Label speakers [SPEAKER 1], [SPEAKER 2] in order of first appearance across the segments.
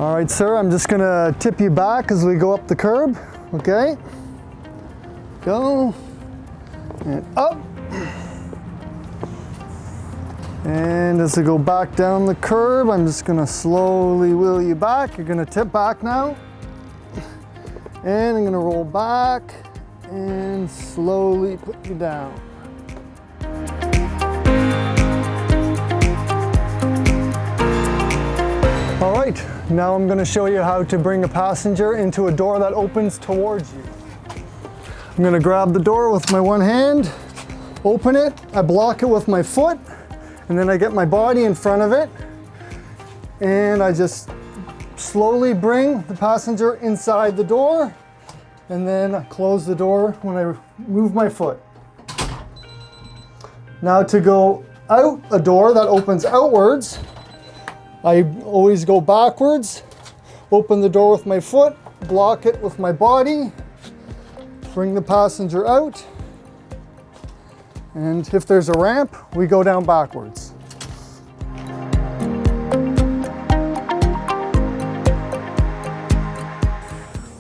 [SPEAKER 1] All right, sir, I'm just gonna tip you back as we go up the curb, okay? Go, and up. And as we go back down the curb, I'm just gonna slowly wheel you back. You're gonna tip back now. And I'm gonna roll back and slowly put you down. All right, now I'm gonna show you how to bring a passenger into a door that opens towards you. I'm gonna grab the door with my one hand, open it, I block it with my foot, and then I get my body in front of it, and I just slowly bring the passenger inside the door, and then I close the door when I move my foot. Now to go out a door that opens outwards, I always go backwards, open the door with my foot, block it with my body, bring the passenger out, and if there's a ramp, we go down backwards.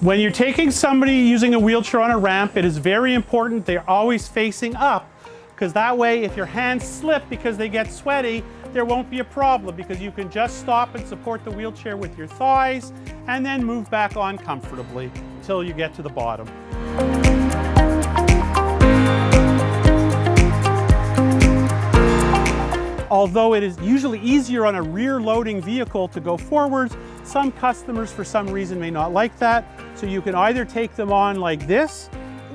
[SPEAKER 2] When you're taking somebody using a wheelchair on a ramp, it is very important they're always facing up, because that way if your hands slip because they get sweaty, there won't be a problem, because you can just stop and support the wheelchair with your thighs and then move back on comfortably until you get to the bottom. Although it is usually easier on a rear loading vehicle to go forwards, some customers for some reason may not like that. So you can either take them on like this,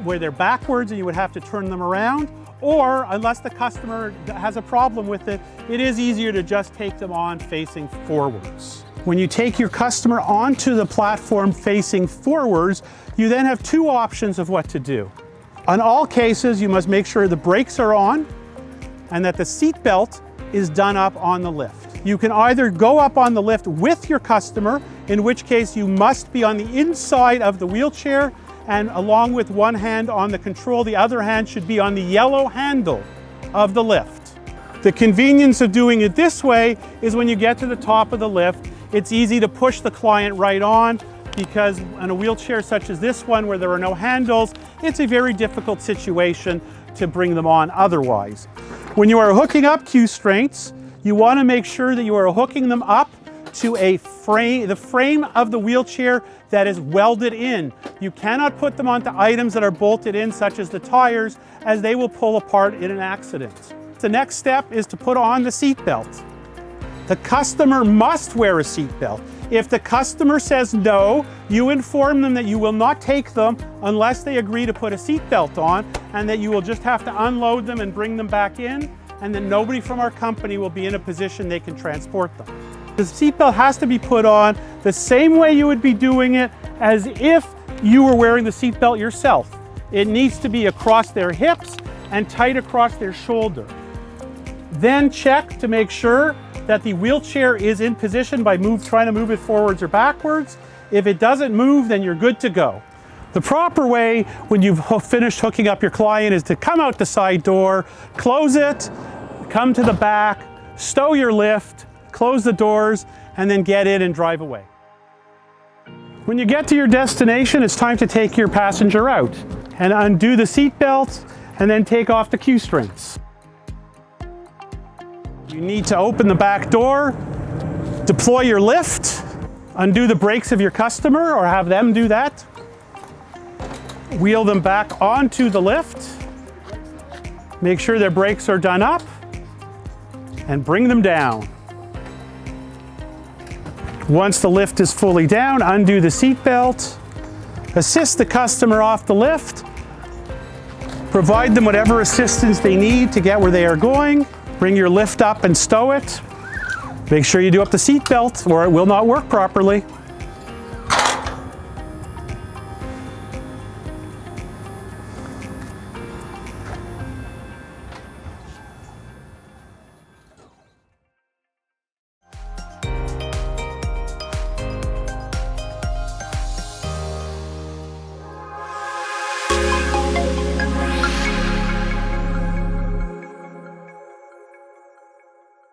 [SPEAKER 2] where they're backwards and you would have to turn them around, or unless the customer has a problem with it, it is easier to just take them on facing forwards. When you take your customer onto the platform facing forwards, you then have two options of what to do. On all cases, you must make sure the brakes are on and that the seat belt is done up on the lift. You can either go up on the lift with your customer, in which case you must be on the inside of the wheelchair, and along with one hand on the control, the other hand should be on the yellow handle of the lift. The convenience of doing it this way is when you get to the top of the lift, it's easy to push the client right on, because on a wheelchair such as this one where there are no handles, it's a very difficult situation to bring them on otherwise. When you are hooking up Q'Strengths, you want to make sure that you are hooking them up to a frame, the frame of the wheelchair that is welded in. You cannot put them onto items that are bolted in, such as the tires, as they will pull apart in an accident. The next step is to put on the seat belt. The customer must wear a seat belt. If the customer says no, you inform them that you will not take them unless they agree to put a seat belt on, and that you will just have to unload them and bring them back in, and that nobody from our company will be in a position they can transport them. The seatbelt has to be put on the same way you would be doing it as if you were wearing the seatbelt yourself. It needs to be across their hips and tight across their shoulder. Then check to make sure that the wheelchair is in position by trying to move it forwards or backwards. If it doesn't move, then you're good to go. The proper way when you've finished hooking up your client is to come out the side door, close it, come to the back, stow your lift, close the doors, and then get in and drive away. When you get to your destination, it's time to take your passenger out and undo the seat belt and then take off the Q'Strengths. You need to open the back door, deploy your lift, undo the brakes of your customer or have them do that, wheel them back onto the lift, make sure their brakes are done up, and bring them down. Once the lift is fully down, undo the seat belt, assist the customer off the lift, provide them whatever assistance they need to get where they are going, bring your lift up and stow it. Make sure you do up the seat belt or it will not work properly.